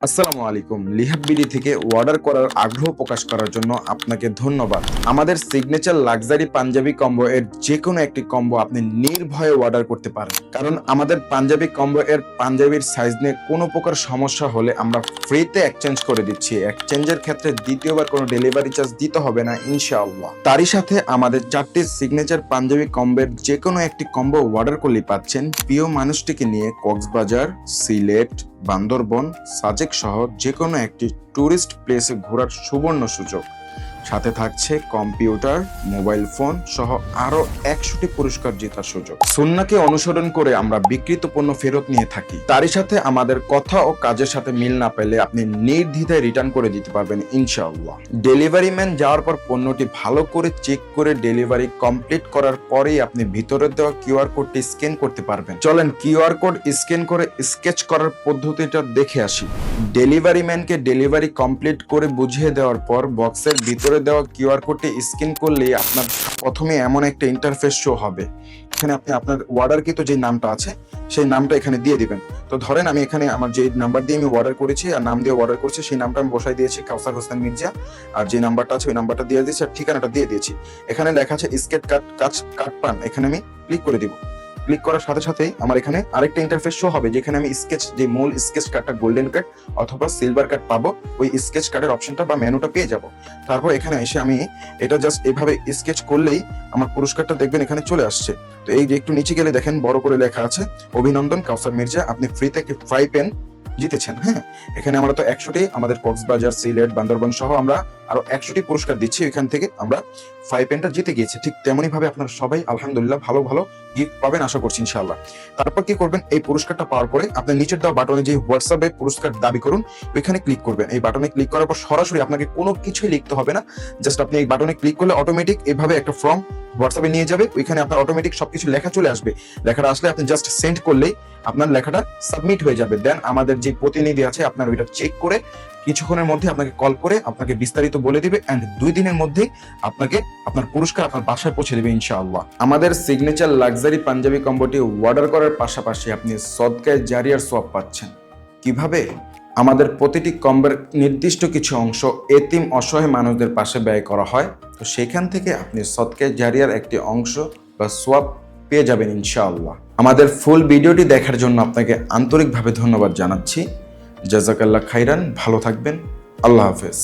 আসসালামু আলাইকুম। লিহাব বিডি থেকে অর্ডার করার আগ্রহ প্রকাশ করার জন্য আপনাকে ধন্যবাদ। আমাদের সিগনেচার লাক্সারি পাঞ্জাবি কম্বো এর যেকোনো একটি কম্বো আপনি নির্ভয়ে অর্ডার করতে পারেন। কারণ আমাদের পাঞ্জাবি কম্বো এর পাঞ্জাবির সাইজ নিয়ে কোনো প্রকার সমস্যা হলে আমরা ফ্রিতে এক্সচেঞ্জ করে দিচ্ছি। এক্সচেঞ্জের ক্ষেত্রে দ্বিতীয়বার কোনো ডেলিভারি চার্জ দিতে হবে না ইনশাআল্লাহ। তারই সাথে আমাদের 4টি সিগনেচার পাঞ্জাবি কম্বোর যেকোনো একটি কম্বো অর্ডার করলেই পাচ্ছেন প্রিয় মানুষটিকে নিয়ে কক্সবাজার, সিলেট, বান্দরবন, সাজেক সহ যেকোনো একটি ট্যুরিস্ট প্লেসে ঘোরার সুবর্ণ সুযোগ। সাথে থাকছে কম্পিউটার, মোবাইল ফোন সহ আরো 100টি পুরস্কার জেতার সুযোগ। সুন্নাহকে অনুসরণ করে আমরা বিক্রিত পণ্য ফেরত নিয়ে থাকি। তারই সাথে আমাদের কথা ও কাজের সাথে মিল না পেলে আপনি নির্দ্বিধায় রিটার্ন করে দিতে পারবেন ইনশাআল্লাহ। ডেলিভারি ম্যান যাওয়ার পর পণ্যটি ভালো করে চেক করে ডেলিভারি কমপ্লিট করার পরেই আপনি ভিতরে দেওয়া কিউআর কোডটি স্ক্যান করতে পারবেন। চলেন কিউআর কোড স্ক্যান করে স্কেচ করার পদ্ধতিটা দেখে আসি। ডেলিভারি ম্যানকে ডেলিভারি কমপ্লিট করে বুঝিয়ে দেওয়ার পর বক্সের ভিতরে দেওয়া কিউআর কোডটি স্ক্যান করলেই আপনার প্রথমে এমন একটা ইন্টারফেস শো হবে। এখানে আপনি আপনার অর্ডারকৃত যে নামটা আছে সেই নামটা এখানে দিয়ে দিবেন। তো ধরেন আমি এখানে আমার যে নাম্বার দিয়ে আমি অর্ডার করেছি আর নাম দিয়ে অর্ডার করছি সেই নামটা আমি বসাই দিয়েছি কাউসার হোসেন মির্জা, আর যে নাম্বারটা আছে ওই নাম্বারটা দিয়ে দিয়েছি আর ঠিকানাটা দিয়ে দিয়েছি। এখানে লেখা আছে স্কেচ কাট পান, এখানে আমি ক্লিক করে দিব। ক্লিক করার সাথে সাথেই আমার এখানে আরেকটা ইন্টারফেস শো হবে যেখানে আমি স্কেচ যে মূল স্কেচ কার্ডটা গোল্ডেন কার্ড অথবা সিলভার কার্ড পাবো, ওই স্কেচ কার্ডের অপশনটা বা মেনুটা পেয়ে যাব। তারপর এখানে এসে আমি এটা জাস্ট এভাবে স্কেচ করলেই আমার পুরস্কারটা দেখবেন এখানে চলে আসছে। তো এই যে একটু নিচে গেলে দেখেন বড় করে লেখা আছে অভিনন্দন কাউসার মির্জা, আপনি ফ্রিতে একটি ফ্রাই প্যান জিতেছেন। হ্যাঁ, এখানে আমরা তো 100টি আমাদের কক্সবাজার, সিলেট, বান্দরবান সহ আমরা আরো 100টি পুরস্কার দিচ্ছি। এখান থেকে আমরা ফ্রাই প্যানটা জিতে গিয়েছি। ঠিক তেমনই ভাবে আপনারা সবাই আলহামদুলিল্লাহ ভালো ভালো গিফট পাবেন আশা করছি ইনশাআল্লাহ। তারপর কি করবেন, এই পুরস্কারটা পাওয়ার পরে আপনি নিচের দেওয়া বাটনে যে হোয়াটসঅ্যাপে পুরস্কার দাবি করুন ওইখানে ক্লিক করবেন। এই বাটনে ক্লিক করার পর সরাসরি আপনাকে কোনো কিছুই লিখতে হবে না, জাস্ট আপনি এই বাটনে ক্লিক করলে অটোমেটিক এভাবে একটা ফর্ম হোয়াটসঅ্যাপে নিয়ে যাবে, ওইখানে আপনার অটোমেটিক সবকিছু লেখা চলে আসবে। লেখাটা আসলে আপনি জাস্ট সেন্ড করলেই আপনার লেখাটা সাবমিট হয়ে যাবে। দেন আমাদের যে প্রতিনিধি আছে আপনার ওইটা চেক করে কিছুক্ষণের মধ্যে আপনাকে কল করে আপনাকে বিস্তারিত বলে দিবে এন্ড 2 দিনের মধ্যে আপনাকে আপনার পুরস্কার আপনার বাসায় পৌঁছে দেবে ইনশাআল্লাহ। আমাদের সিগনেচার লাক্সারি পাঞ্জাবি কম্বোটি অর্ডার করার পাশাপাশি আপনি সদকায়ে জারিয়ার সোয়াব পাচ্ছেন। কিভাবে? আমাদের প্রতিটি কম্বোর নির্দিষ্ট কিছু অংশ এতিম অসহায় মানুষদের পাশে ব্যয় করা হয়, তো সেখান থেকে আপনি সদকায়ে জারিয়ার একটি অংশ বা সোয়াব পেয়ে যাবেন ইনশাআল্লাহ। আমাদের ফুল ভিডিওটি দেখার জন্য আপনাকে আন্তরিকভাবে ধন্যবাদ জানাচ্ছি। জাযাকাল্লাহ খাইরান, ভালো থাকবেন। আল্লাহ হাফেজ।